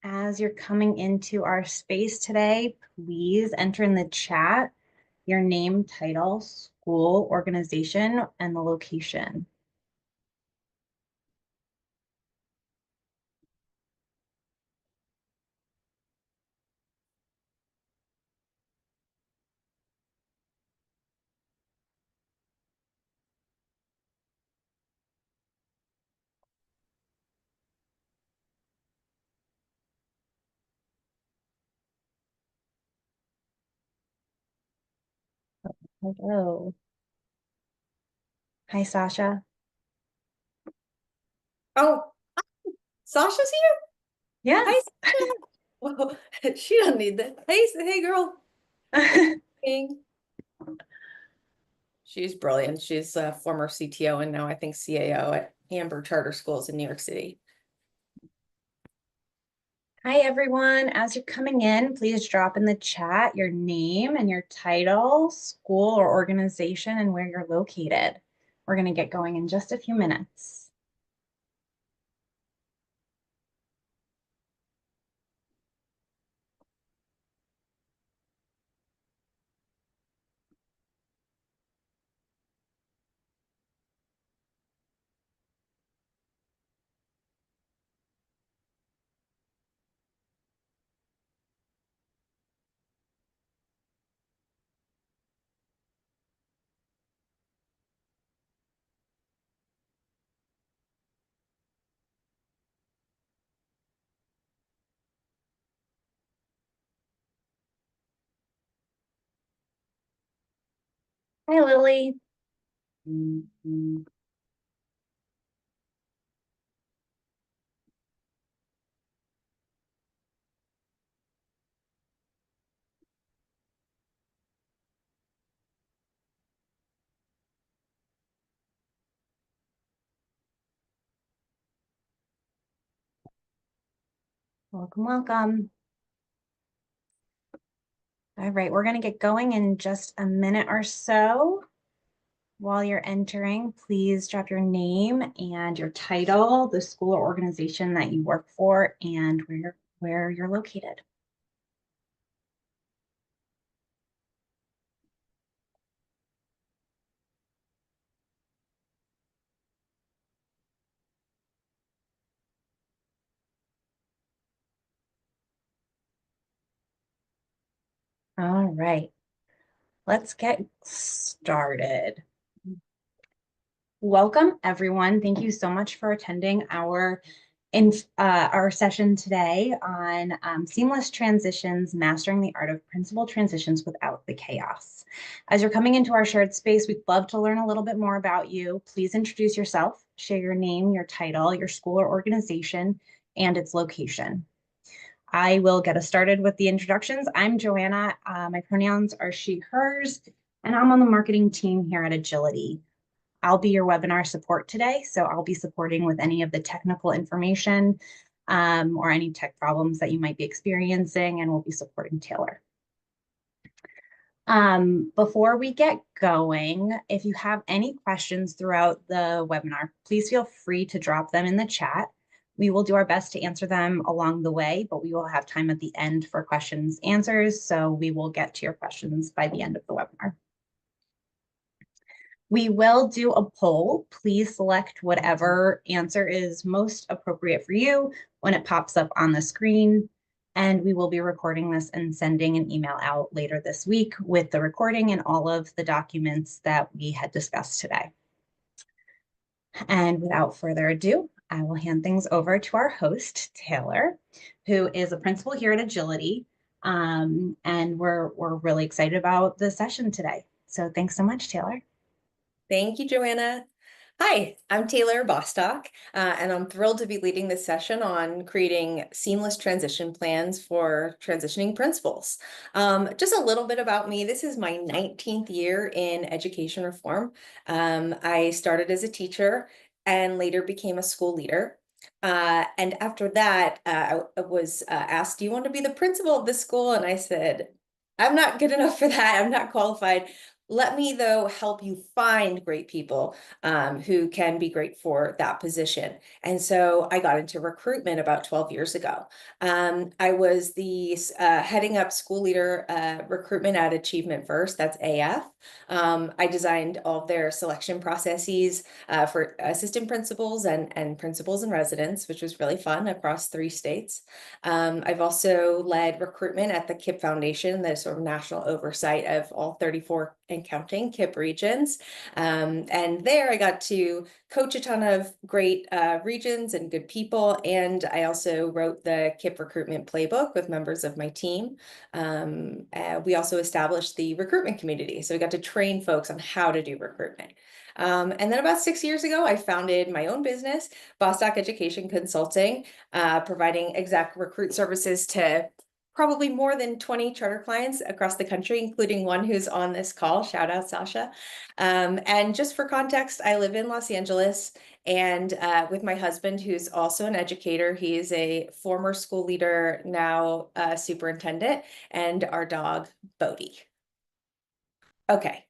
As you're coming into our space today, please enter in the chat your name, title, school, organization, and the location. Hello. Hi, Sasha. Oh, Sasha's here? Hi, Yes. Sasha. Well, she doesn't need that. Hey, girl. Thanks for being. She's brilliant. She's a former CTO and now I think CAO at Amber Charter Schools in New York City. Hi, everyone. As you're coming in, please drop in the chat your name and your title, school or organization, and where you're located. We're going to get going in just a few minutes. Hi, Lily. Welcome, welcome. All right, we're going to get going in just a minute or so. While you're entering, please drop your name and your title, the school or organization that you work for, and where you're located. All right, let's get started. Welcome, everyone. Thank you so much for attending our session today on seamless transitions, mastering the art of principal transitions without the chaos. As you're coming into our shared space, we'd love to learn a little bit more about you. Please introduce yourself, share your name, your title, your school or organization, and its location. I will get us started with the introductions. I'm Joanna. My pronouns are she, hers, and I'm on the marketing team here at Agility. I'll be your webinar support today, so I'll be supporting with any of the technical information or any tech problems that you might be experiencing, and we'll be supporting Taylor. Before we get going, if you have any questions throughout the webinar, please feel free to drop them in the chat. We will do our best to answer them along the way, but we will have time at the end for questions, answers, so we will get to your questions by the end of the webinar. We will do a poll. Please select whatever answer is most appropriate for you when it pops up on the screen. And we will be recording this and sending an email out later this week with the recording and all of the documents that we had discussed today. And without further ado, I will hand things over to our host, Taylor, who is a principal here at Agility. And we're really excited about the session today. So thanks so much, Taylor. Thank you, Joanna. Hi, I'm Taylor Bostock, and I'm thrilled to be leading this session on creating seamless transition plans for transitioning principals. Just a little bit about me. This is my 19th year in education reform. I started as a teacher and later became a school leader. And after that, I was asked, do you want to be the principal of this school? And I said, I'm not good enough for that. I'm not qualified. Let me, though, help you find great people who can be great for that position. And so I got into recruitment about 12 years ago. I was the heading up school leader recruitment at Achievement First, that's AF. I designed all of their selection processes for assistant principals and principals and residents, which was really fun across 3 states. I've also led recruitment at the KIPP Foundation, the sort of national oversight of all 34 and counting KIPP regions. And there I got to coach a ton of great regions and good people. And I also wrote the KIPP recruitment playbook with members of my team. We also established the recruitment community. So we got to train folks on how to do recruitment. And then about 6 years ago, I founded my own business, Bostock Education Consulting, providing exec recruit services to probably more than 20 charter clients across the country, including one who's on this call. Shout out, Sasha. And just for context, I live in Los Angeles and with my husband, who's also an educator. He is a former school leader, now superintendent, and our dog, Bodhi. Okay.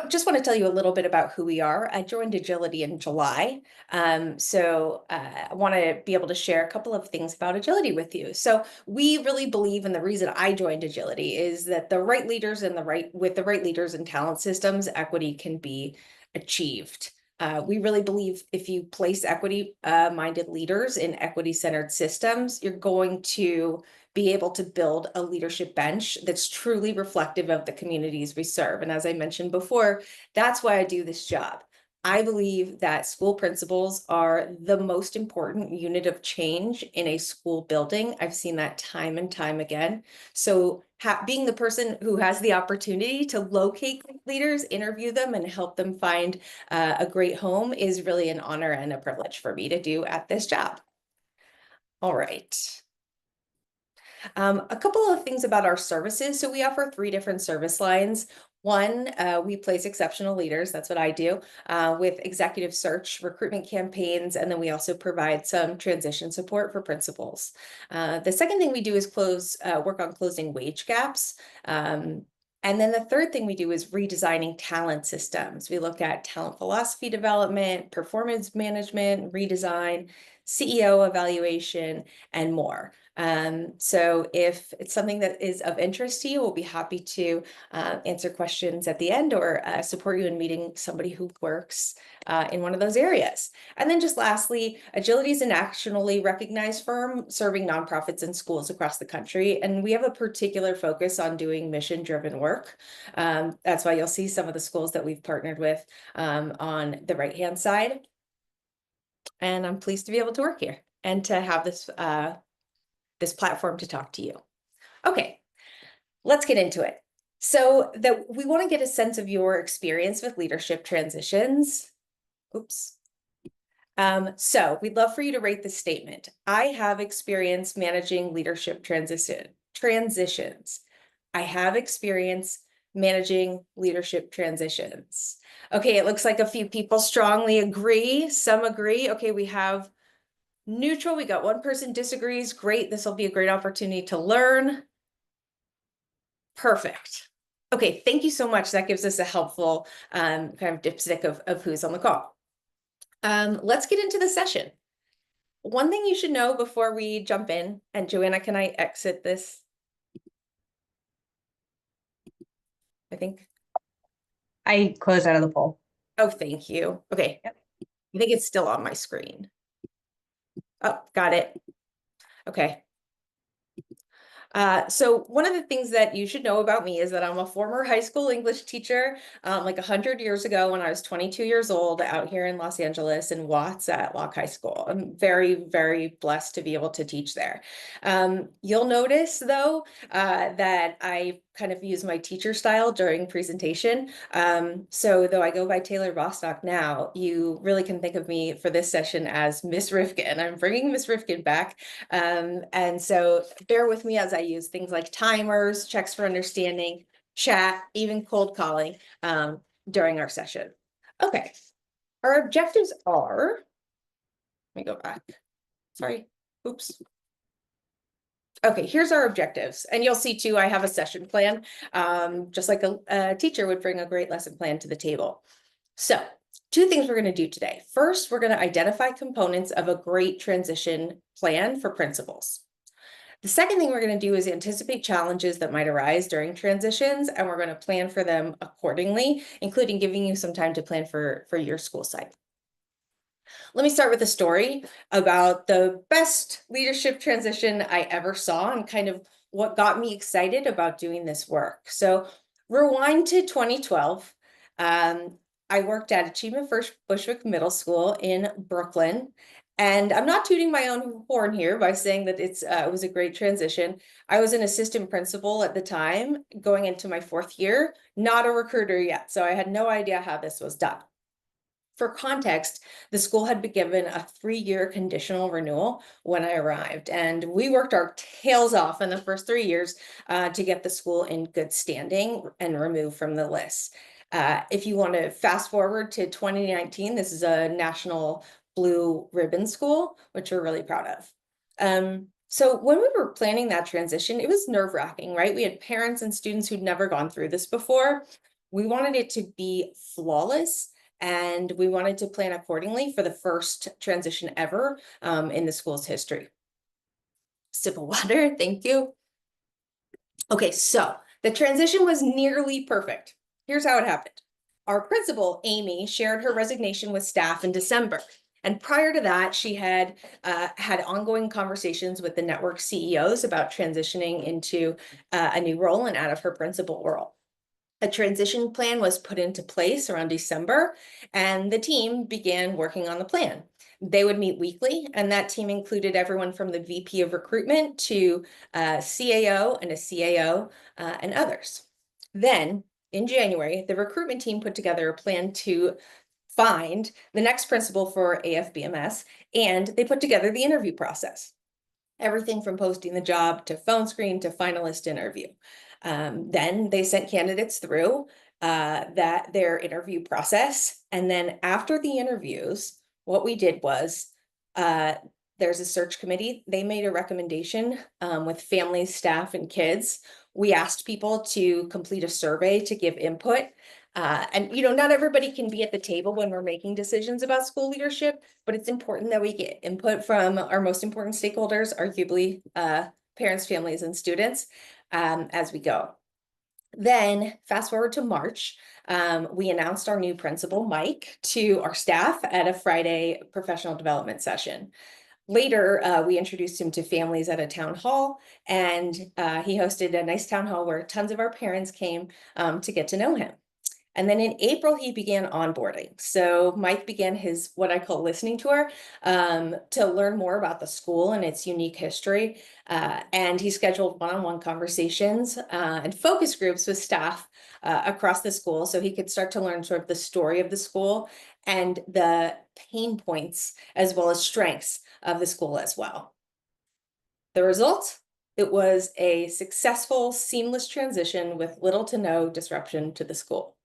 Just want to tell you a little bit about who we are. I joined Agility in July. I want to be able to share a couple of things about Agility with you. So we really believe, and the reason I joined Agility is that with the right leaders and talent systems, equity can be achieved. We really believe if you place equity-minded leaders in equity-centered systems, you're going to be able to build a leadership bench that's truly reflective of the communities we serve. And as I mentioned before, that's why I do this job. I believe that school principals are the most important unit of change in a school building. I've seen that time and time again. So being the person who has the opportunity to locate leaders, interview them, and help them find a great home is really an honor and a privilege for me to do at this job. All right. A couple of things about our services. So we offer 3 different service lines. One, we place exceptional leaders. That's what I do with executive search, recruitment campaigns, and then we also provide some transition support for principals. The second thing we do is work on closing wage gaps. And then the third thing we do is redesigning talent systems. We look at talent philosophy development, performance management, redesign, CEO evaluation, and more. So if it's something that is of interest to you, we'll be happy to answer questions at the end or support you in meeting somebody who works in one of those areas. And then just lastly, Agility is a nationally recognized firm serving nonprofits and schools across the country. And we have a particular focus on doing mission-driven work. That's why you'll see some of the schools that we've partnered with on the right-hand side. And I'm pleased to be able to work here and to have this platform to talk to you. Okay, let's get into it. So we want to get a sense of your experience with leadership transitions. Oops. So we'd love for you to rate this statement. I have experience managing leadership transitions. I have experience managing leadership transitions. Okay, it looks like a few people strongly agree. Some agree. Okay, we have neutral. We got one person disagrees. Great. This will be a great opportunity to learn. Perfect. Okay, thank you so much. That gives us a helpful kind of dipstick of who's on the call. Let's get into the session. One thing you should know before we jump in, and Joanna, can I exit this? I think. I closed out of the poll. Oh, thank you. Okay. Yep. I think it's still on my screen. Oh, got it. Okay. So one of the things that you should know about me is that I'm a former high school English teacher, like 100 years ago when I was 22 years old out here in Los Angeles in Watts at Locke High School. I'm very, very blessed to be able to teach there. You'll notice though that I kind of use my teacher style during presentation. So though I go by Taylor Bostock now, you really can think of me for this session as Miss Rifkin. I'm bringing Miss Rifkin back. And so bear with me as I use things like timers, checks for understanding, chat, even cold calling during our session. Okay, our objectives are, let me go back. Sorry, oops. Okay, here's our objectives. And you'll see too, I have a session plan, just like a teacher would bring a great lesson plan to the table. So two things we're going to do today. First, we're going to identify components of a great transition plan for principals. The second thing we're going to do is anticipate challenges that might arise during transitions, and we're going to plan for them accordingly, including giving you some time to plan for your school site. Let me start with a story about the best leadership transition I ever saw and kind of what got me excited about doing this work. So rewind to 2012. I worked at Achievement First Bushwick Middle School in Brooklyn. And I'm not tooting my own horn here by saying that it was a great transition. I was an assistant principal at the time, going into my 4th year, not a recruiter yet. So I had no idea how this was done. For context, the school had been given a 3-year conditional renewal when I arrived, and we worked our tails off in the first 3 years to get the school in good standing and removed from the list. If you want to fast forward to 2019, this is a national blue ribbon school, which we're really proud of. So when we were planning that transition, it was nerve-wracking, right? We had parents and students who'd never gone through this before. We wanted it to be flawless, and we wanted to plan accordingly for the first transition ever in the school's history. Sip of water, thank you. Okay, so the transition was nearly perfect. Here's how it happened. Our principal, Amy, shared her resignation with staff in December. And prior to that, she had had ongoing conversations with the network CEOs about transitioning into a new role and out of her principal role. A transition plan was put into place around December, and the team began working on the plan. They would meet weekly, and that team included everyone from the VP of recruitment to a CAO and a CAO and others. Then in January, the recruitment team put together a plan to find the next principal for AFBMS, and they put together the interview process. Everything from posting the job to phone screen to finalist interview. Then they sent candidates through their interview process. And then after the interviews, what we did was there's a search committee. They made a recommendation with families, staff, and kids. We asked people to complete a survey to give input. And not everybody can be at the table when we're making decisions about school leadership, but it's important that we get input from our most important stakeholders, arguably parents, families, and students as we go. Then fast forward to March, we announced our new principal, Mike, to our staff at a Friday professional development session. Later, we introduced him to families at a town hall, and he hosted a nice town hall where tons of our parents came to get to know him. And then in April, he began onboarding. So Mike began his what I call listening tour to learn more about the school and its unique history. And he scheduled one-on-one conversations and focus groups with staff across the school so he could start to learn sort of the story of the school and the pain points as well as strengths of the school as well. The result? It was a successful, seamless transition with little to no disruption to the school.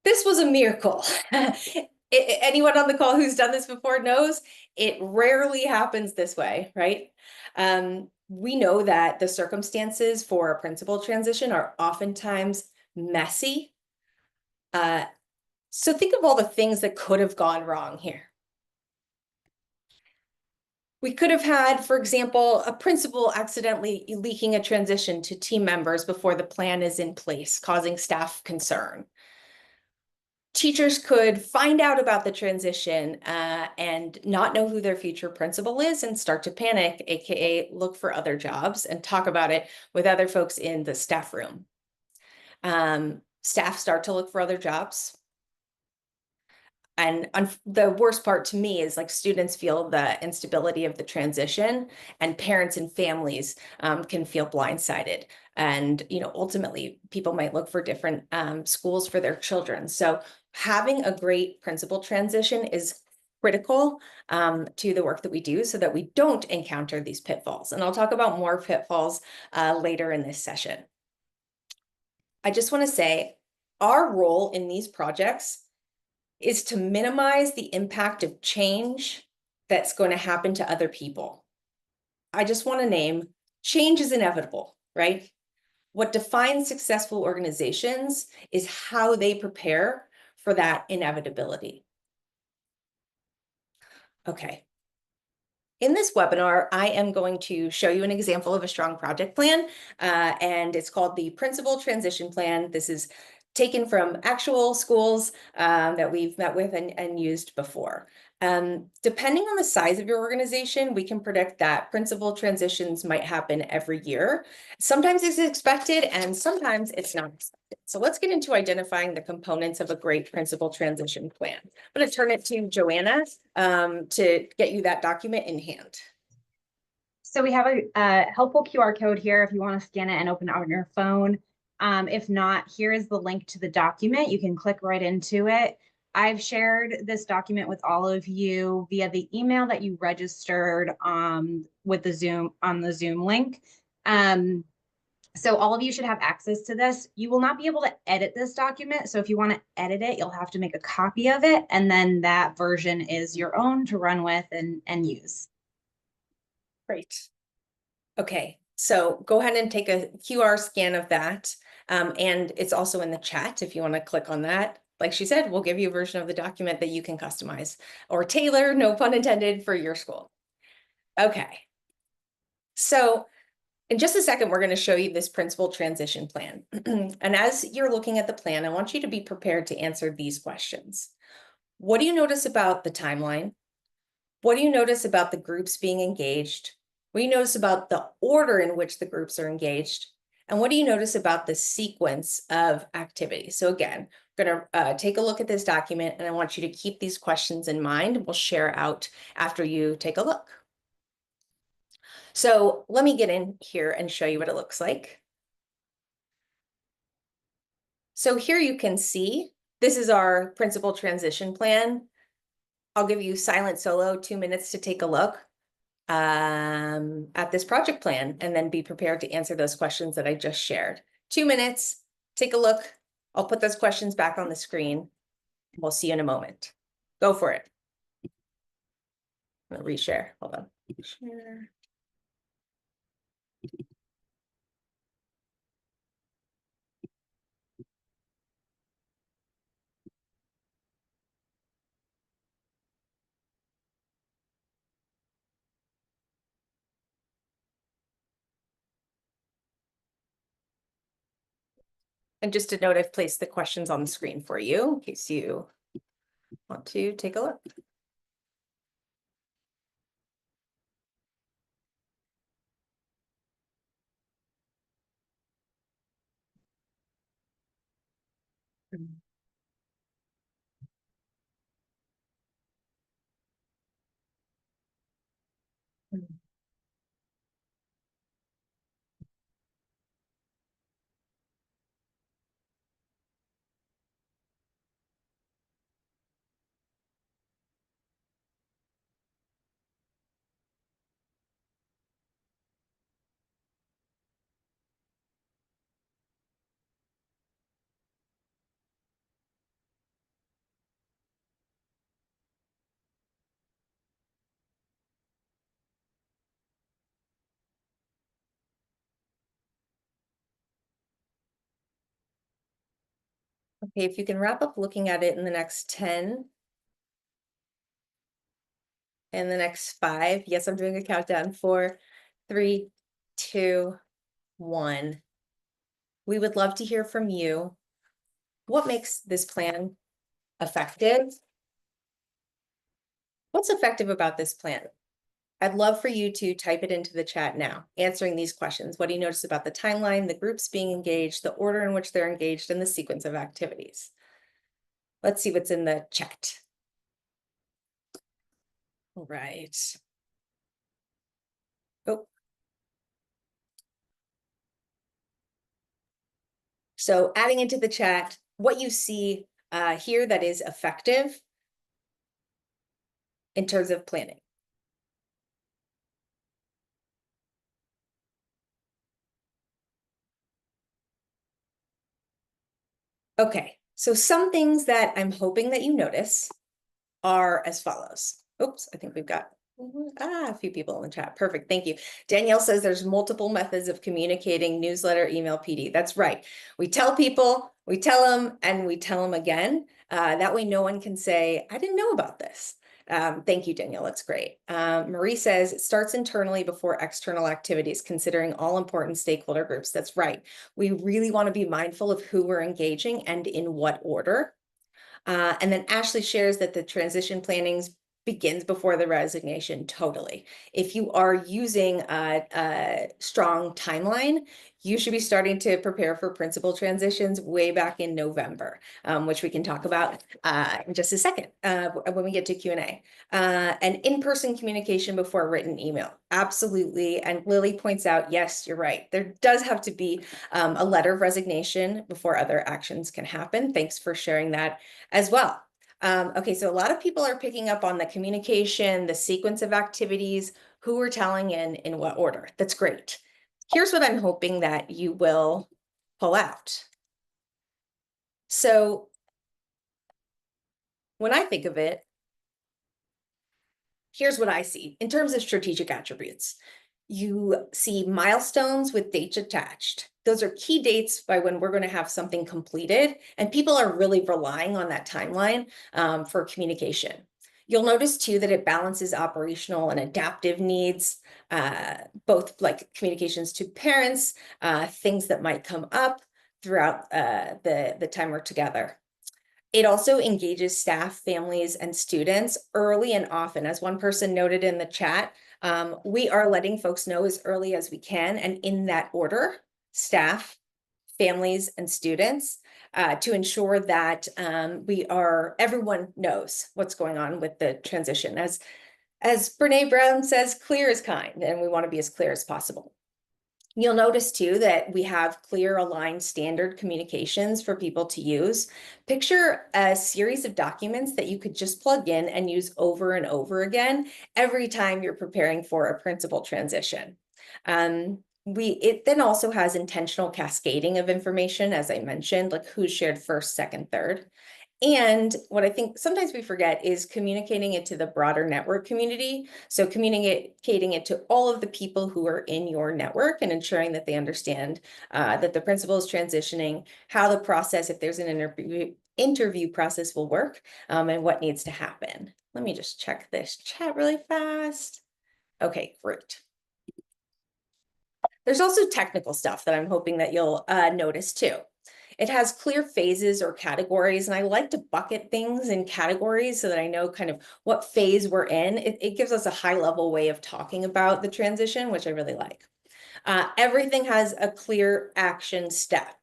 This was a miracle. Anyone on the call who's done this before knows it rarely happens this way, right? We know that the circumstances for a principal transition are oftentimes messy. So think of all the things that could have gone wrong here. We could have had, for example, a principal accidentally leaking a transition to team members before the plan is in place, causing staff concern. Teachers could find out about the transition and not know who their future principal is and start to panic, aka look for other jobs and talk about it with other folks in the staff room. Staff start to look for other jobs. And the worst part to me is like students feel the instability of the transition, and parents and families can feel blindsided. And ultimately, people might look for different schools for their children. So having a great principal transition is critical to the work that we do so that we don't encounter these pitfalls. And I'll talk about more pitfalls later in this session. I just want to say our role in these projects is to minimize the impact of change that's going to happen to other people. I just want to name change is inevitable, right? What defines successful organizations is how they prepare for that inevitability. Okay. In this webinar, I am going to show you an example of a strong project plan, and it's called the Principal Transition Plan. This is taken from actual schools that we've met with and used before. Depending on the size of your organization, we can predict that principal transitions might happen every year. Sometimes it's expected and sometimes it's not expected. So let's get into identifying the components of a great principal transition plan. I'm going to turn it to Joanna to get you that document in hand. So we have a helpful QR code here if you want to scan it and open it on your phone. If not, here is the link to the document. You can click right into it. I've shared this document with all of you via the email that you registered with the Zoom link. So all of you should have access to this. You will not be able to edit this document. So if you want to edit it, you'll have to make a copy of it. And then that version is your own to run with and use. Great. Okay, so go ahead and take a QR scan of that. And it's also in the chat if you want to click on that. Like she said, we'll give you a version of the document that you can customize or tailor, no pun intended, for your school. Okay. So in just a second, we're going to show you this principal transition plan. And as you're looking at the plan, I want you to be prepared to answer these questions. What do you notice about the timeline? What do you notice about the groups being engaged? What do you notice about the order in which the groups are engaged? And what do you notice about the sequence of activities? So again, we're going to take a look at this document, and I want you to keep these questions in mind. We'll share out after you take a look. So let me get in here and show you what it looks like. So here you can see, this is our principal transition plan. I'll give you silent solo 2 minutes to take a look at this project plan, and then be prepared to answer those questions that I just shared. 2 minutes, take a look. I'll put those questions back on the screen. We'll see you in a moment. Go for it. I'm gonna reshare, hold on. Share. And just a note, I've placed the questions on the screen for you in case you want to take a look. Okay, if you can wrap up looking at it in the next 10 and the next 5. Yes, I'm doing a countdown. 4, 3, 2, 1. We would love to hear from you. What makes this plan effective? What's effective about this plan? I'd love for you to type it into the chat now, answering these questions. What do you notice about the timeline, the groups being engaged, the order in which they're engaged, and the sequence of activities? Let's see what's in the chat. All right. Oh. So adding into the chat, what you see here that is effective in terms of planning. Okay, so some things that I'm hoping that you notice are as follows. Oops, I think we've got A few people in the chat. Perfect. Thank you. Danielle says there's multiple methods of communicating: newsletter, email, PD. That's right. We tell people, we tell them, and we tell them again. That way no one can say, I didn't know about this. Thank you, Danielle. That's great. Marie says it starts internally before external activities, considering all important stakeholder groups. That's right. We really want to be mindful of who we're engaging and in what order. And then Ashley shares that the transition planning begins before the resignation. Totally. If you are using a strong timeline, you should be starting to prepare for principal transitions way back in November, which we can talk about in just a second when we get to Q&A. And in-person communication before written email. Absolutely. And Lily points out, yes, you're right. There does have to be a letter of resignation before other actions can happen. Thanks for sharing that as well. Okay, so a lot of people are picking up on the communication, the sequence of activities, who we're telling in what order. That's great. Here's what I'm hoping that you will pull out. So when I think of it, here's what I see in terms of strategic attributes. You see milestones with dates attached. Those are key dates by when we're going to have something completed, and people are really relying on that timeline for communication. You'll notice too that it balances operational and adaptive needs, both like communications to parents, things that might come up throughout the time we're together. It also engages staff, families, and students early and often. As one person noted in the chat, we are letting folks know as early as we can and in that order: staff, families, and students, to ensure that everyone knows what's going on with the transition. As Brene Brown says, clear is kind, and we want to be as clear as possible. You'll notice too that we have clear, aligned, standard communications for people to use. Picture a series of documents that you could just plug in and use over and over again every time you're preparing for a principal transition. It then also has intentional cascading of information, as I mentioned, like who's shared first, second, third. And what I think sometimes we forget is communicating it to the broader network community. So communicating it to all of the people who are in your network and ensuring that they understand that the principal is transitioning, how the process, if there's an interview process, will work, and what needs to happen. Let me just check this chat really fast. Okay, great. There's also technical stuff that I'm hoping that you'll notice too. It has clear phases or categories, and I like to bucket things in categories so that I know kind of what phase we're in. It gives us a high level way of talking about the transition, which I really like. Everything has a clear action step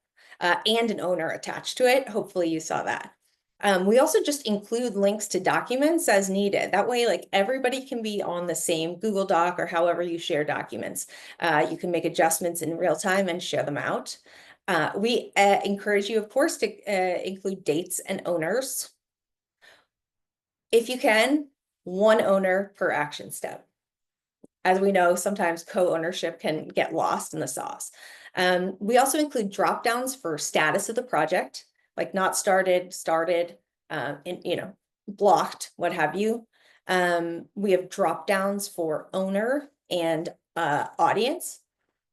and an owner attached to it. Hopefully you saw that. We also just include links to documents as needed. That way, like everybody can be on the same Google Doc or however you share documents. You can make adjustments in real time and share them out. We encourage you, of course, to include dates and owners. If you can, one owner per action step. As we know, sometimes co-ownership can get lost in the sauce. We also include drop downs for status of the project, like not started, started, blocked, what have you. We have drop downs for owner and audience.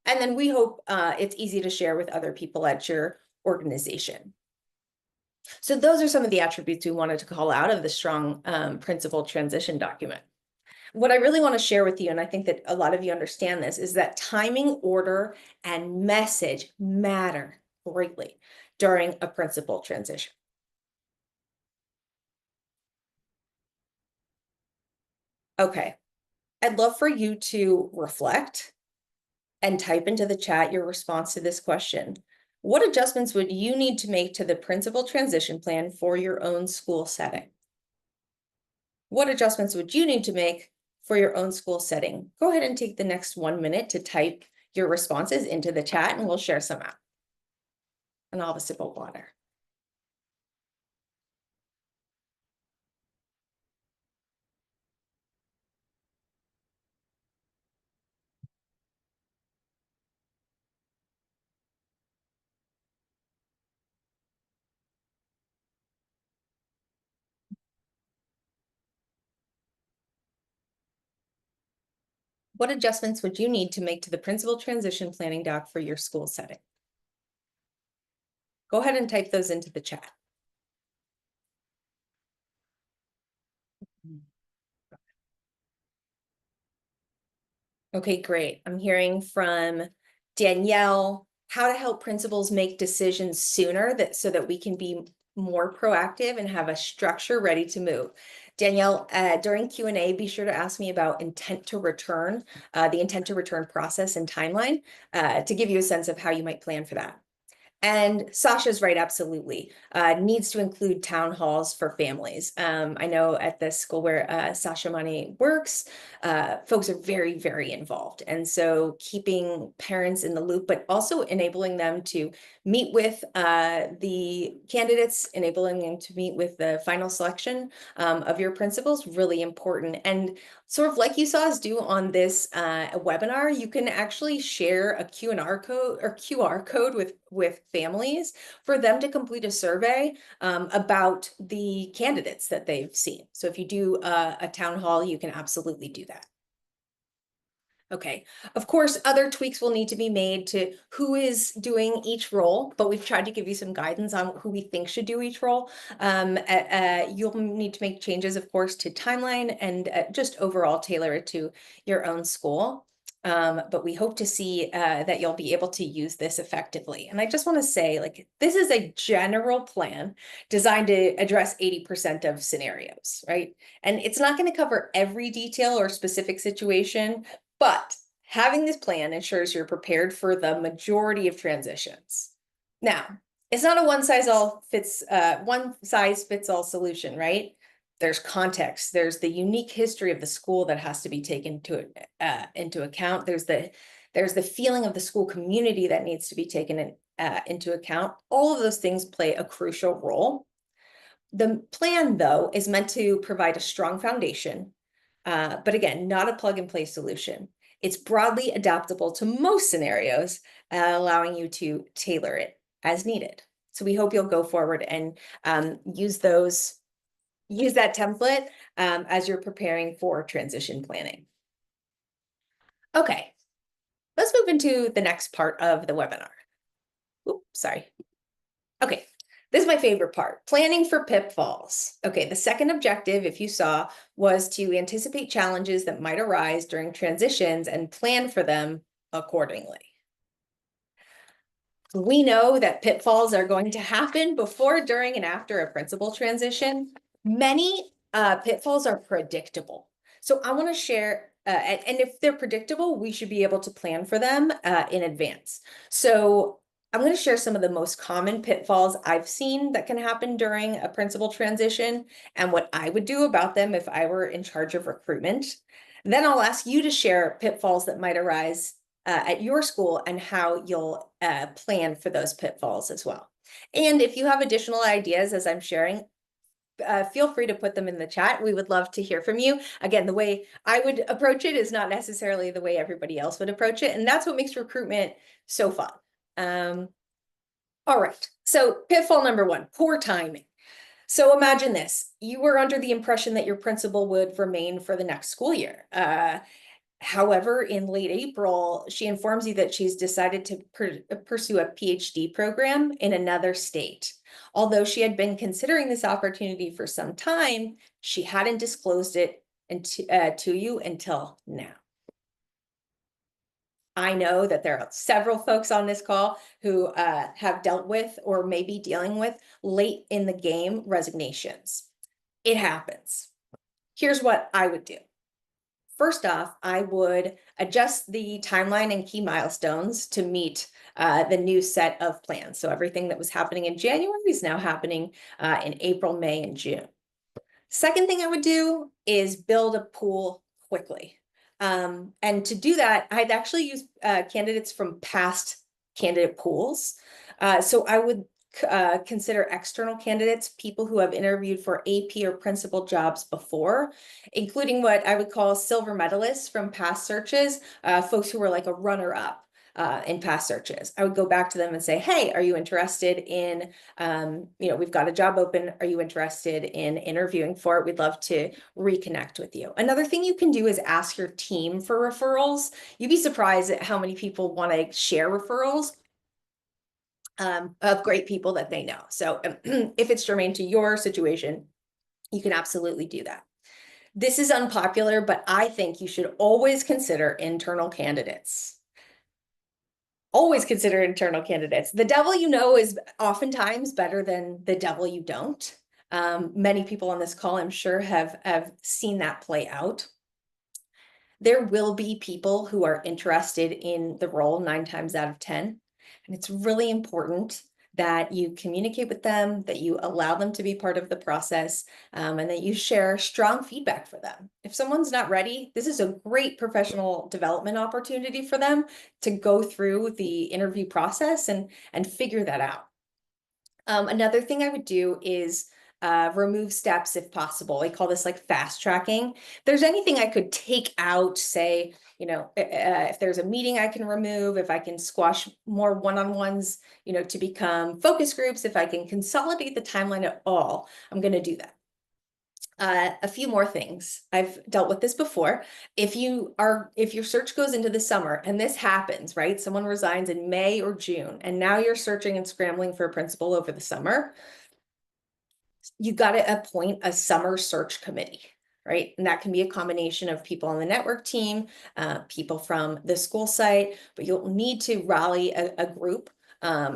And then we hope it's easy to share with other people at your organization. So those are some of the attributes we wanted to call out of the strong principal transition document. What I really want to share with you, and I think that a lot of you understand this, is that timing, order, and message matter greatly during a principal transition. Okay, I'd love for you to reflect and type into the chat your response to this question. What adjustments would you need to make to the principal transition plan for your own school setting? What adjustments would you need to make for your own school setting? Go ahead and take the next 1 minute to type your responses into the chat and we'll share some out. And I'll have a sip of water. What adjustments would you need to make to the principal transition planning doc for your school setting? Go ahead and type those into the chat. Okay, great. I'm hearing from Danielle, how to help principals make decisions sooner so that we can be more proactive and have a structure ready to move. Danielle, during Q&A, be sure to ask me about intent to return, the intent to return process and timeline, to give you a sense of how you might plan for that. And Sasha's right, absolutely. Needs to include town halls for families. I know at the school where Sasha Mani works, folks are very, very involved. And so keeping parents in the loop, but also enabling them to meet with the candidates, enabling them to meet with the final selection of your principals, really important. And sort of like you saw us do on this webinar, you can actually share a QR code with families for them to complete a survey about the candidates that they've seen. So if you do a town hall, you can absolutely do that. Okay, of course, other tweaks will need to be made to who is doing each role, but we've tried to give you some guidance on who we think should do each role. You'll need to make changes, of course, to timeline and just overall tailor it to your own school. But we hope to see that you'll be able to use this effectively. And I just want to say, like, this is a general plan designed to address 80% of scenarios, right? And it's not going to cover every detail or specific situation, but having this plan ensures you're prepared for the majority of transitions. Now, it's not a one size fits all solution, right? There's context. There's the unique history of the school that has to be taken into account. There's the feeling of the school community that needs to be taken into account. All of those things play a crucial role. The plan, though, is meant to provide a strong foundation, but again, not a plug and play solution. It's broadly adaptable to most scenarios, allowing you to tailor it as needed. So we hope you'll go forward and use that template as you're preparing for transition planning. Okay, let's move into the next part of the webinar. Oops, sorry. Okay, this is my favorite part, planning for pitfalls. Okay, the second objective, if you saw, was to anticipate challenges that might arise during transitions and plan for them accordingly. We know that pitfalls are going to happen before, during, and after a principal transition. Many pitfalls are predictable. So I want to share, and if they're predictable, we should be able to plan for them in advance. So I'm going to share some of the most common pitfalls I've seen that can happen during a principal transition and what I would do about them if I were in charge of recruitment. Then I'll ask you to share pitfalls that might arise at your school and how you'll plan for those pitfalls as well. And if you have additional ideas as I'm sharing, feel free to put them in the chat. We would love to hear from you. Again, the way I would approach it is not necessarily the way everybody else would approach it. And that's what makes recruitment so fun. All right, so pitfall number one, poor timing. So imagine this, you were under the impression that your principal would remain for the next school year. However, in late April, she informs you that she's decided to pursue a PhD program in another state. Although she had been considering this opportunity for some time, she hadn't disclosed it to you until now. I know that there are several folks on this call who have dealt with or may be dealing with late in the game resignations. It happens. Here's what I would do. First off, I would adjust the timeline and key milestones to meet the new set of plans. So everything that was happening in January is now happening in April, May, and June. Second thing I would do is build a pool quickly. And to do that, I'd actually use candidates from past candidate pools. So I would consider external candidates, people who have interviewed for AP or principal jobs before, including what I would call silver medalists from past searches, folks who were like a runner-up. in past searches. I would go back to them and say, hey, are you interested in, we've got a job open. Are you interested in interviewing for it? We'd love to reconnect with you. Another thing you can do is ask your team for referrals. You'd be surprised at how many people want to share referrals of great people that they know. So if it's germane to your situation, you can absolutely do that. This is unpopular, but I think you should always consider internal candidates. Always consider internal candidates. The devil you know is oftentimes better than the devil you don't. Many people on this call, I'm sure, have seen that play out. There will be people who are interested in the role 9 times out of 10. And it's really important that you communicate with them, that you allow them to be part of the process, and that you share strong feedback for them. If someone's not ready, this is a great professional development opportunity for them to go through the interview process and figure that out. Another thing I would do is remove steps if possible. I call this like fast tracking. If there's anything I could take out, say, if there's a meeting I can remove, if I can squash more one-on-ones, to become focus groups, if I can consolidate the timeline at all, I'm going to do that. A few more things. I've dealt with this before. If your search goes into the summer and this happens, right? Someone resigns in May or June, and now you're searching and scrambling for a principal over the summer. You got to appoint a summer search committee, right? And that can be a combination of people on the network team, people from the school site, but you'll need to rally a group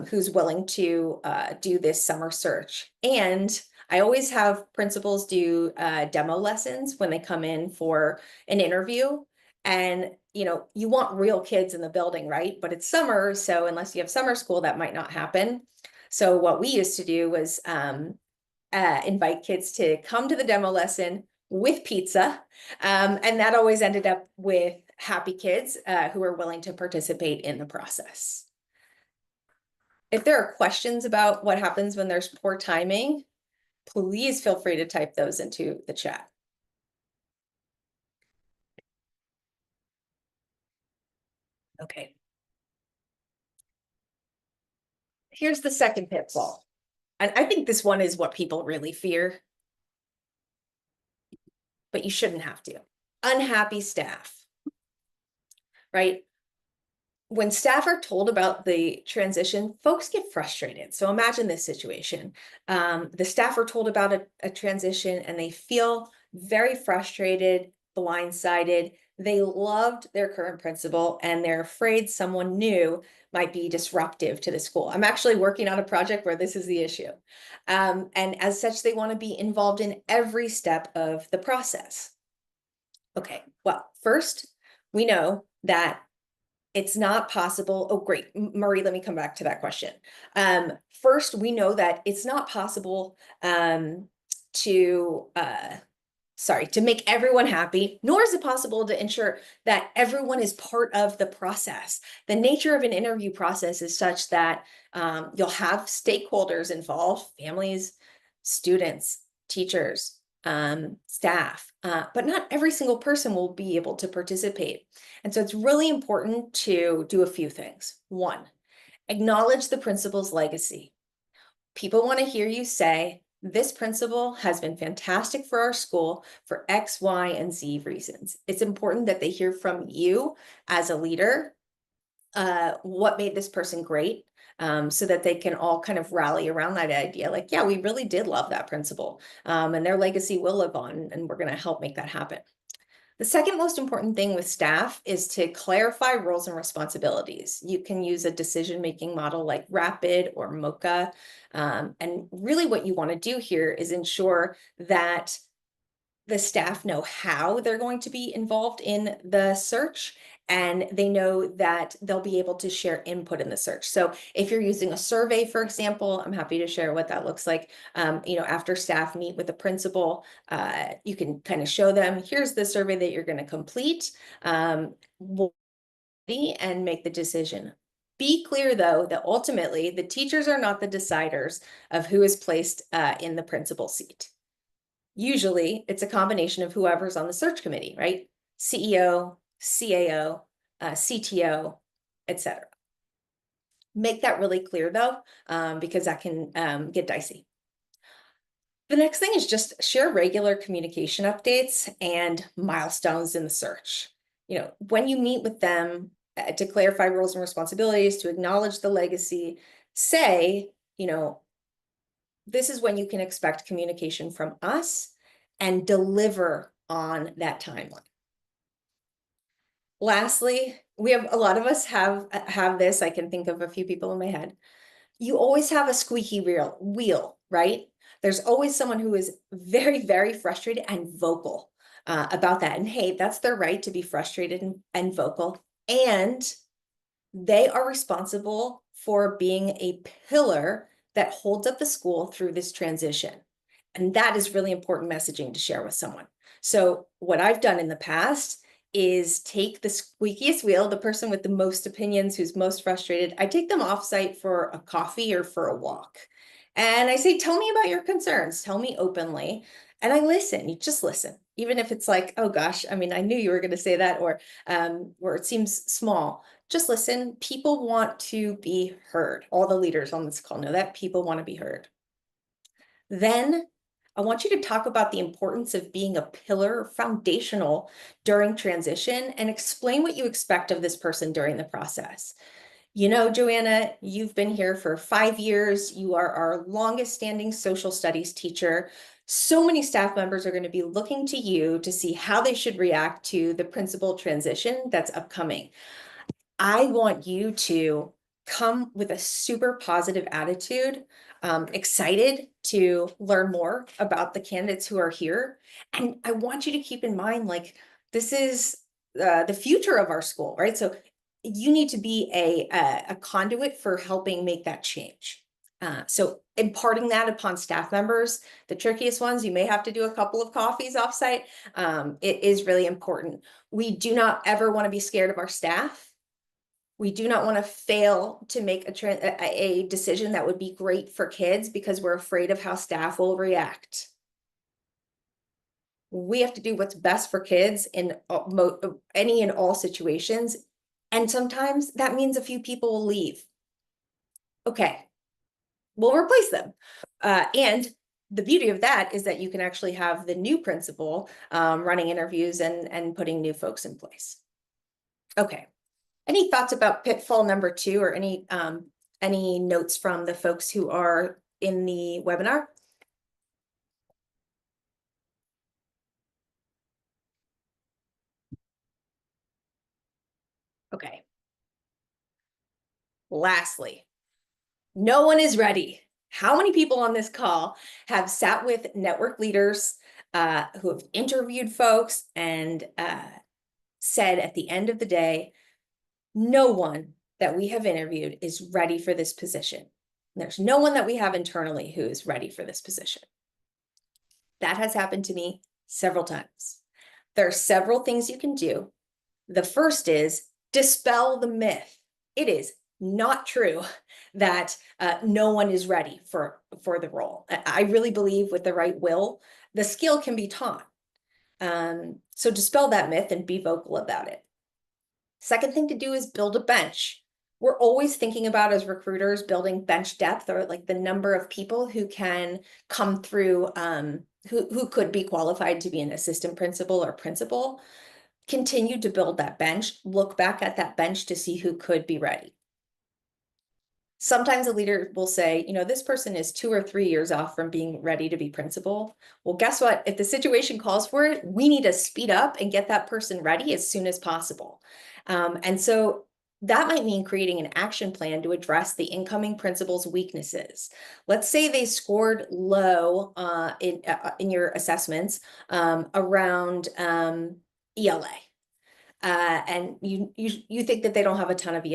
who's willing to do this summer search. And I always have principals do demo lessons when they come in for an interview. And, you want real kids in the building, right? But it's summer, so unless you have summer school, that might not happen. So what we used to do was invite kids to come to the demo lesson with pizza. And that always ended up with happy kids who are willing to participate in the process. If there are questions about what happens when there's poor timing, please feel free to type those into the chat. Okay. Here's the second pitfall. And I think this one is what people really fear, but you shouldn't have to. Unhappy staff, right? When staff are told about the transition, folks get frustrated. So imagine this situation. The staff are told about a transition and they feel very frustrated, blindsided. They loved their current principal and they're afraid someone new might be disruptive to the school. I'm actually working on a project where this is the issue. And as such, they want to be involved in every step of the process. Okay, well, first, we know that it's not possible. Oh, great. Marie, let me come back to that question. First, we know that it's not possible to make everyone happy, nor is it possible to ensure that everyone is part of the process. The nature of an interview process is such that you'll have stakeholders involved, families, students, teachers, staff, but not every single person will be able to participate. And so it's really important to do a few things. One, acknowledge the principal's legacy. People want to hear you say, this principal has been fantastic for our school for X, Y, and Z reasons. It's important that they hear from you as a leader, what made this person great, so that they can all kind of rally around that idea. Like, yeah, we really did love that principal, and their legacy will live on, and we're going to help make that happen. The second most important thing with staff is to clarify roles and responsibilities. You can use a decision-making model like Rapid or Mocha. And really what you want to do here is ensure that the staff know how they're going to be involved in the search, and they know that they'll be able to share input in the search. So if you're using a survey, for example, I'm happy to share what that looks like. After staff meet with the principal, you can kind of show them, here's the survey that you're going to complete, and make the decision. Be clear, though, that ultimately the teachers are not the deciders of who is placed in the principal seat. Usually it's a combination of whoever's on the search committee, right? CEO, CAO, CTO, etc. Make that really clear though, because that can get dicey. The next thing is just share regular communication updates and milestones in the search. When you meet with them to clarify roles and responsibilities, to acknowledge the legacy, say, this is when you can expect communication from us, and deliver on that timeline. Lastly, a lot of us have this. I can think of a few people in my head. You always have a squeaky wheel, right? There's always someone who is very, very frustrated and vocal about that. And hey, that's their right to be frustrated and vocal. And they are responsible for being a pillar that holds up the school through this transition. And that is really important messaging to share with someone. So what I've done in the past is take the squeakiest wheel, the person with the most opinions, who's most frustrated. I take them offsite for a coffee or for a walk. And I say, tell me about your concerns. Tell me openly. And I listen. You just listen. Even if it's like, oh gosh, I mean, I knew you were going to say that, or it seems small. Just listen. People want to be heard. All the leaders on this call know that people want to be heard. Then I want you to talk about the importance of being a pillar or foundational during transition, and explain what you expect of this person during the process. Joanna, you've been here for 5 years. You are our longest standing social studies teacher. So many staff members are going to be looking to you to see how they should react to the principal transition that's upcoming. I want you to come with a super positive attitude, excited to learn more about the candidates who are here. And I want you to keep in mind, like, this is the future of our school, right? So you need to be a conduit for helping make that change. So imparting that upon staff members, the trickiest ones, you may have to do a couple of coffees offsite. It is really important. We do not ever want to be scared of our staff. We do not want to fail to make a decision that would be great for kids because we're afraid of how staff will react. We have to do what's best for kids in any and all situations. And sometimes that means a few people will leave. Okay, we'll replace them. And the beauty of that is that you can actually have the new principal running interviews and putting new folks in place. Okay. Any thoughts about pitfall number 2, or any notes from the folks who are in the webinar? Okay. Lastly, no one is ready. How many people on this call have sat with network leaders who have interviewed folks and said at the end of the day, no one that we have interviewed is ready for this position. There's no one that we have internally who is ready for this position. That has happened to me several times. There are several things you can do. The first is dispel the myth. It is not true that no one is ready for the role. I really believe with the right will, the skill can be taught. So dispel that myth and be vocal about it. Second thing to do is build a bench. We're always thinking about, as recruiters, building bench depth, or like the number of people who can come through, who could be qualified to be an assistant principal or principal. Continue to build that bench. Look back at that bench to see who could be ready. Sometimes a leader will say, this person is 2 or 3 years off from being ready to be principal. Well, guess what? If the situation calls for it, we need to speed up and get that person ready as soon as possible. And so that might mean creating an action plan to address the incoming principal's weaknesses. Let's say they scored low in your assessments around ELA. And you think that they don't have a ton of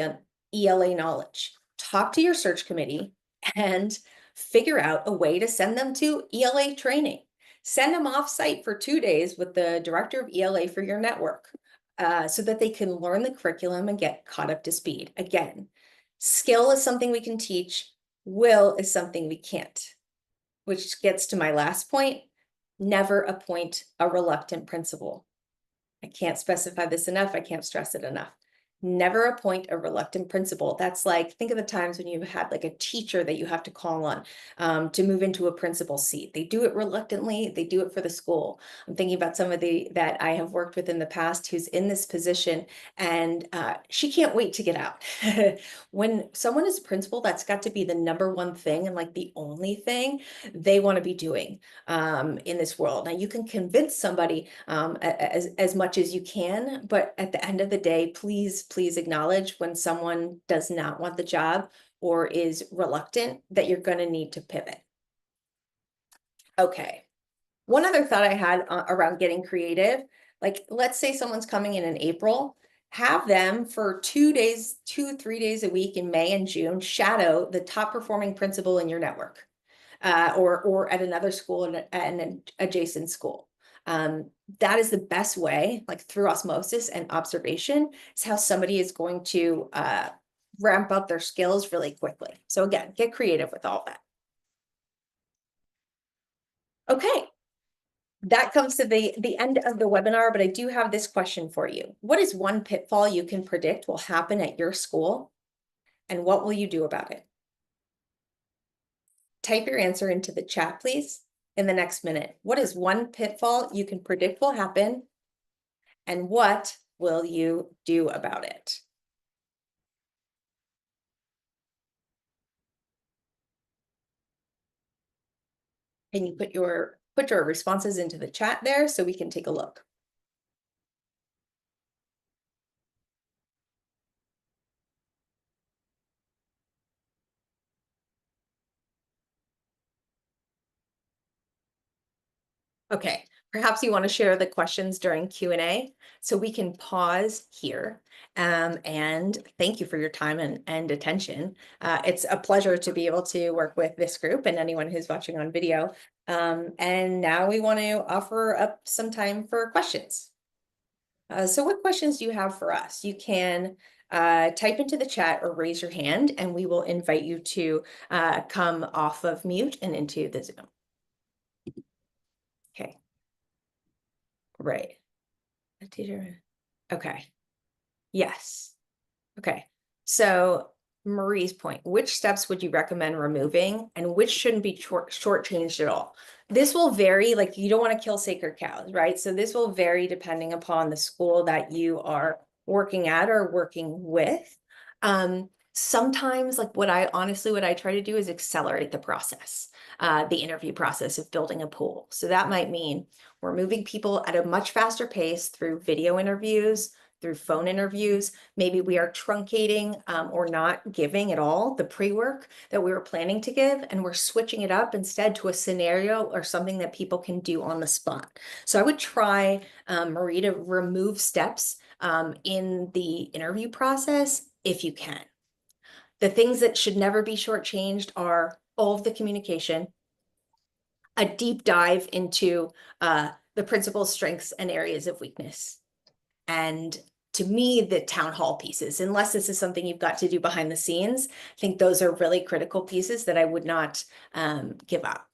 ELA knowledge. Talk to your search committee and figure out a way to send them to ELA training. Send them off-site for 2 days with the director of ELA for your network so that they can learn the curriculum and get caught up to speed. Again, skill is something we can teach. Will is something we can't, which gets to my last point. Never appoint a reluctant principal. I can't specify this enough. I can't stress it enough. Never appoint a reluctant principal. That's like, think of the times when you've had like a teacher that you have to call on to move into a principal seat. They do it reluctantly. They do it for the school. I'm thinking about somebody that I have worked with in the past who's in this position, and she can't wait to get out. When someone is principal, that's got to be the number one thing and like the only thing they want to be doing in this world. Now you can convince somebody as much as you can, but at the end of the day, please acknowledge when someone does not want the job or is reluctant that you're going to need to pivot. Okay. One other thought I had around getting creative, like let's say someone's coming in April, have them for 2 days, 3 days a week in May and June, shadow the top performing principal in your network, or at another school and an adjacent school. That is the best way, like through osmosis and observation, is how somebody is going to ramp up their skills really quickly. So again, get creative with all that. Okay, that comes to the end of the webinar, but I do have this question for you. What is one pitfall you can predict will happen at your school, and what will you do about it? Type your answer into the chat, please, in the next minute. What is one pitfall you can predict will happen, and what will you do about it? Can you put your responses into the chat there so we can take a look? Okay, perhaps you want to share the questions during Q&A so we can pause here. And thank you for your time and attention. It's a pleasure to be able to work with this group and anyone who's watching on video. And now we want to offer up some time for questions. So what questions do you have for us? You can type into the chat or raise your hand, and we will invite you to come off of mute and into the Zoom. Okay. Right. A teacher. Okay. Yes. Okay. So Marie's point, which steps would you recommend removing and which shouldn't be shortchanged at all? This will vary, like you don't want to kill sacred cows, right? So this will vary depending upon the school that you are working at or working with. Sometimes like what I try to do is accelerate the process, the interview process of building a pool. So that might mean we're moving people at a much faster pace through video interviews, through phone interviews. Maybe we are truncating or not giving at all the pre-work that we were planning to give, and we're switching it up instead to a scenario or something that people can do on the spot. So I would try, Marie, to remove steps in the interview process if you can. The things that should never be shortchanged are all of the communication, a deep dive into the principal's strengths and areas of weakness, and to me, the town hall pieces, unless this is something you've got to do behind the scenes, I think those are really critical pieces that I would not give up.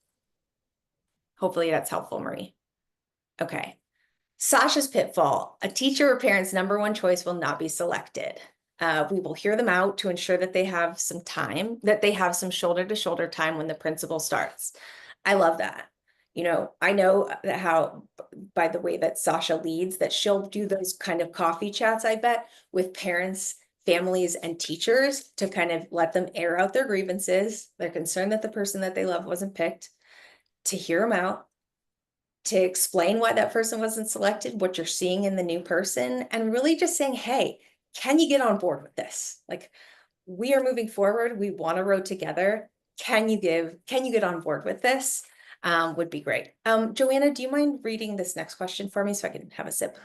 Hopefully that's helpful, Marie. Okay. Sasha's pitfall, a teacher or parent's number one choice will not be selected. We will hear them out to ensure that they have some time, that they have some shoulder to shoulder time when the principal starts. I love that. You know, I know that how, by the way that Sasha leads, that she'll do those kind of coffee chats, I bet, with parents, families, and teachers to kind of let them air out their grievances. They're concerned that the person that they love wasn't picked, to hear them out, to explain why that person wasn't selected, what you're seeing in the new person, and really just saying, hey, can you get on board with this? Like, we are moving forward. We want to row together. Can you get on board with this? Would be great. Joanna, do you mind reading this next question for me so I can have a sip?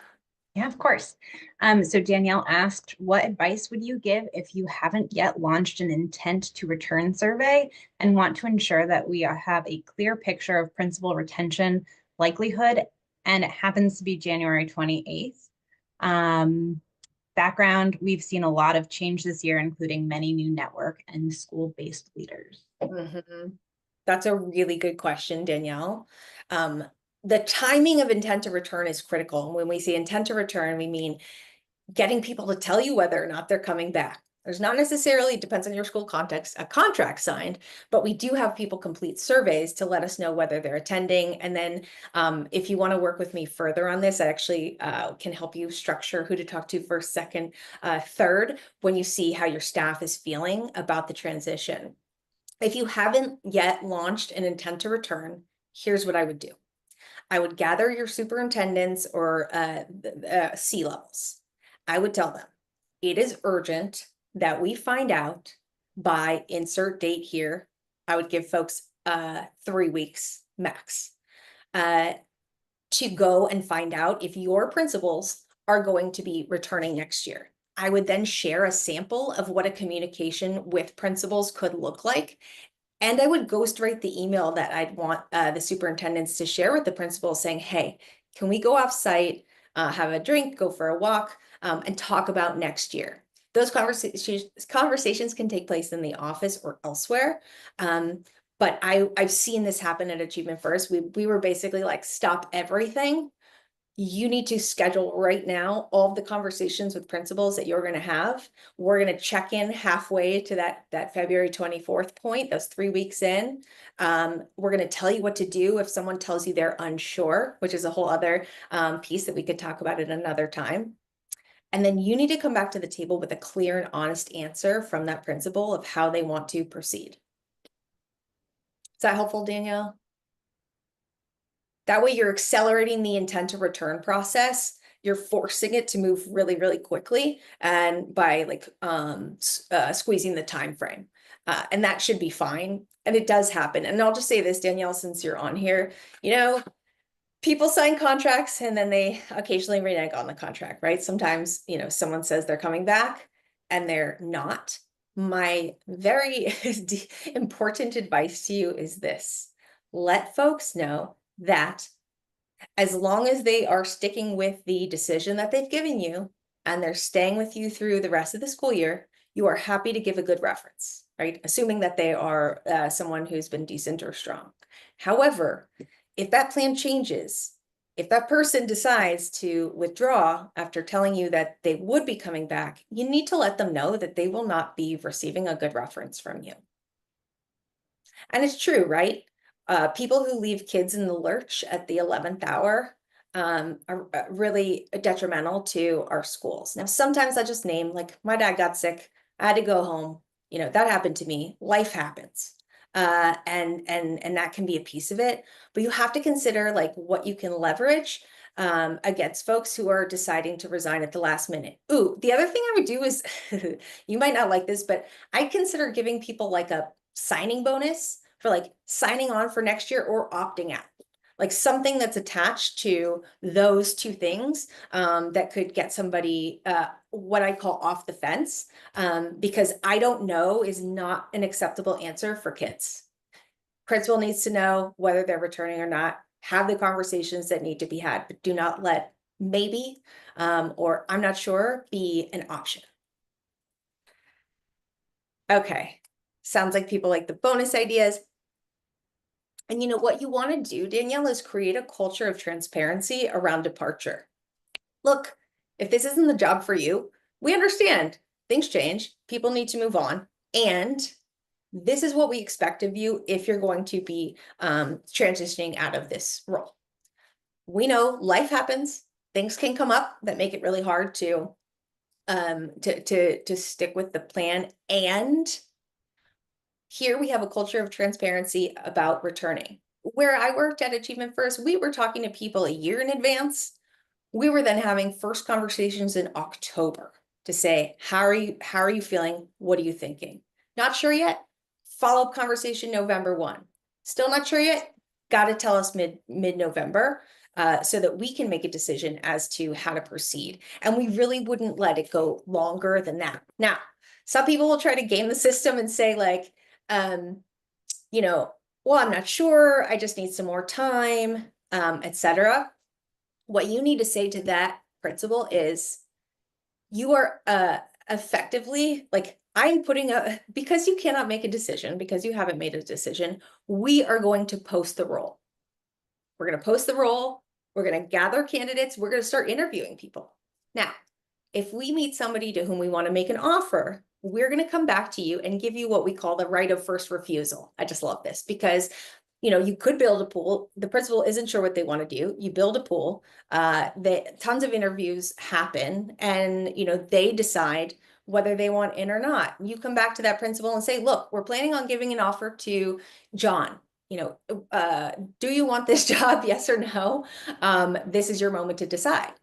Yeah, of course. So Danielle asked, what advice would you give if you haven't yet launched an intent to return survey and want to ensure that we have a clear picture of principal retention likelihood, and it happens to be January 28th? Background, we've seen a lot of change this year, including many new network and school-based leaders. That's a really good question, Danielle. The timing of intent to return is critical. When we say intent to return, we mean getting people to tell you whether or not they're coming back. There's not necessarily, it depends on your school context, a contract signed, but we do have people complete surveys to let us know whether they're attending. And then if you want to work with me further on this, I actually can help you structure who to talk to first, second, third, when you see how your staff is feeling about the transition. If you haven't yet launched an intent to return, here's what I would do. I would gather your superintendents or C levels. I would tell them, it is urgent that we find out by insert date here. I would give folks 3 weeks max to go and find out if your principals are going to be returning next year. I would then share a sample of what a communication with principals could look like. And I would ghostwrite the email that I'd want the superintendents to share with the principal saying, hey, can we go off site, have a drink, go for a walk, and talk about next year? Those conversations can take place in the office or elsewhere. But I've seen this happen at Achievement First. We were basically like, stop everything. You need to schedule right now all of the conversations with principals that you're going to have. We're going to check in halfway to that February 24th point, those 3 weeks in. We're going to tell you what to do if someone tells you they're unsure, which is a whole other piece that we could talk about at another time. And then you need to come back to the table with a clear and honest answer from that principal of how they want to proceed. Is that helpful, Danielle? That way you're accelerating the intent to return process. You're forcing it to move really, really quickly and by like squeezing the time frame. And that should be fine. And it does happen. And I'll just say this, Danielle, since you're on here, people sign contracts and then they occasionally renege on the contract, right? Sometimes, someone says they're coming back and they're not. My very important advice to you is this: let folks know that as long as they are sticking with the decision that they've given you and they're staying with you through the rest of the school year, you are happy to give a good reference, right? Assuming that they are someone who's been decent or strong. However, if that plan changes, if that person decides to withdraw after telling you that they would be coming back, you need to let them know that they will not be receiving a good reference from you. And it's true, right? People who leave kids in the lurch at the 11th hour are really detrimental to our schools. Now, sometimes I just name, like, my dad got sick, I had to go home. That happened to me. Life happens. And that can be a piece of it. But you have to consider like what you can leverage against folks who are deciding to resign at the last minute. Ooh, the other thing I would do is, you might not like this, but I consider giving people like a signing bonus for like signing on for next year or opting out. Like something that's attached to those two things that could get somebody what I call off the fence, because I don't know is not an acceptable answer for kids. Principal needs to know whether they're returning or not, have the conversations that need to be had, but do not let maybe or I'm not sure be an option. Okay, sounds like people like the bonus ideas. And what you want to do, Danielle, is create a culture of transparency around departure. Look, if this isn't the job for you, we understand things change, people need to move on, and this is what we expect of you if you're going to be transitioning out of this role. We know life happens, things can come up that make it really hard to stick with the plan. And here we have a culture of transparency about returning. Where I worked at Achievement First, we were talking to people a year in advance. We were then having first conversations in October to say, how are you feeling? What are you thinking? Not sure yet? Follow-up conversation November 1. Still not sure yet? Got to tell us mid-November so that we can make a decision as to how to proceed. And we really wouldn't let it go longer than that. Now, some people will try to game the system and say like, well, I'm not sure, I just need some more time, etc. What you need to say to that principal is, you are effectively like, I'm putting because you cannot make a decision, because you haven't made a decision, we are going to post the role. We're going to post the role. We're going to gather candidates. We're going to start interviewing people. Now, if we meet somebody to whom we want to make an offer, we're going to come back to you and give you what we call the right of first refusal. I just love this because you could build a pool. The principal isn't sure what they want to do. You build a pool. Tons of interviews happen, and they decide whether they want in or not. You come back to that principal and say, "Look, we're planning on giving an offer to John. Do you want this job? Yes or no? This is your moment to decide."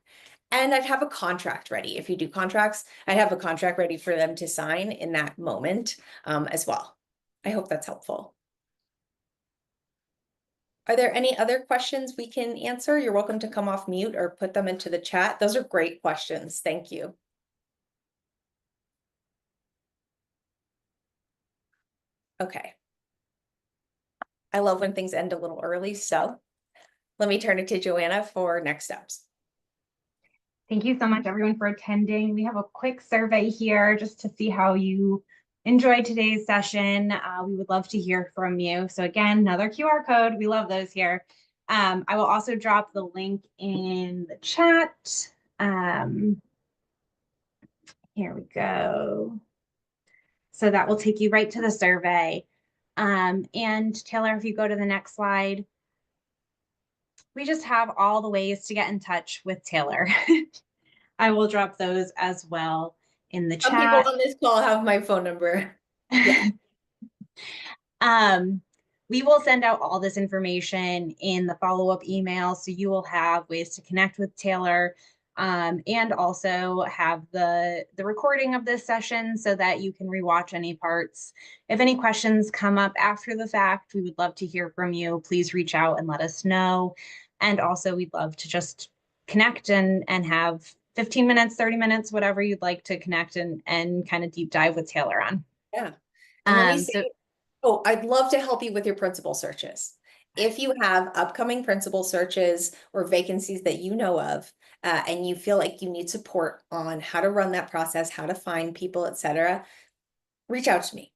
And I'd have a contract ready. If you do contracts, I'd have a contract ready for them to sign in that moment as well. I hope that's helpful. Are there any other questions we can answer? You're welcome to come off mute or put them into the chat. Those are great questions. Thank you. Okay. I love when things end a little early, so let me turn it to Joanna for next steps. Thank you so much, everyone, for attending. We have a quick survey here just to see how you enjoyed today's session. We would love to hear from you. So again, another QR code. We love those here. I will also drop the link in the chat. Here we go. So that will take you right to the survey. And Taylor, if you go to the next slide, we just have all the ways to get in touch with Taylor. I will drop those as well in the Some people chat. on this call have my phone number. Yeah. We will send out all this information in the follow-up email, so you will have ways to connect with Taylor, and also have the recording of this session so that you can rewatch any parts. If any questions come up after the fact, we would love to hear from you. Please reach out and let us know. And also, we'd love to just connect and have 15 minutes, 30 minutes, whatever you'd like to connect and kind of deep dive with Taylor on. Yeah. And let me So say, oh, I'd love to help you with your principal searches. If you have upcoming principal searches or vacancies that you know of, and you feel like you need support on how to run that process, how to find people, etc., reach out to me.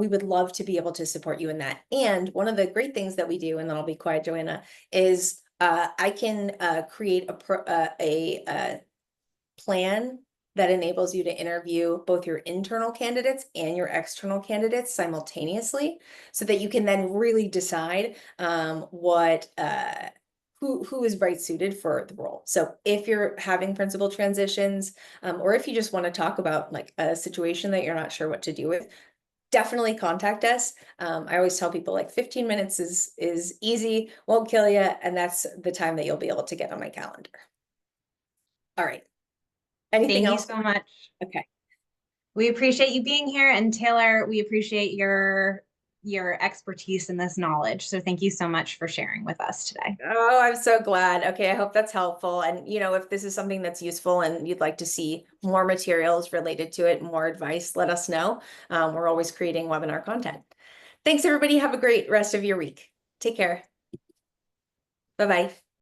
We would love to be able to support you in that. And one of the great things that we do, and then I'll be quiet, Joanna, is I can create a plan that enables you to interview both your internal candidates and your external candidates simultaneously, so that you can then really decide who is right suited for the role. So if you're having principal transitions, or if you just want to talk about like a situation that you're not sure what to do with, definitely contact us. I always tell people like 15 minutes is easy, won't kill you, and that's the time that you'll be able to get on my calendar. All right. Anything thank you else? so much. Okay. We appreciate you being here. And Taylor, we appreciate your expertise in this knowledge. So thank you so much for sharing with us today. Oh, I'm so glad. Okay, I hope that's helpful. And if this is something that's useful and you'd like to see more materials related to it, more advice, let us know. We're always creating webinar content. Thanks, everybody. Have a great rest of your week. Take care. Bye-bye.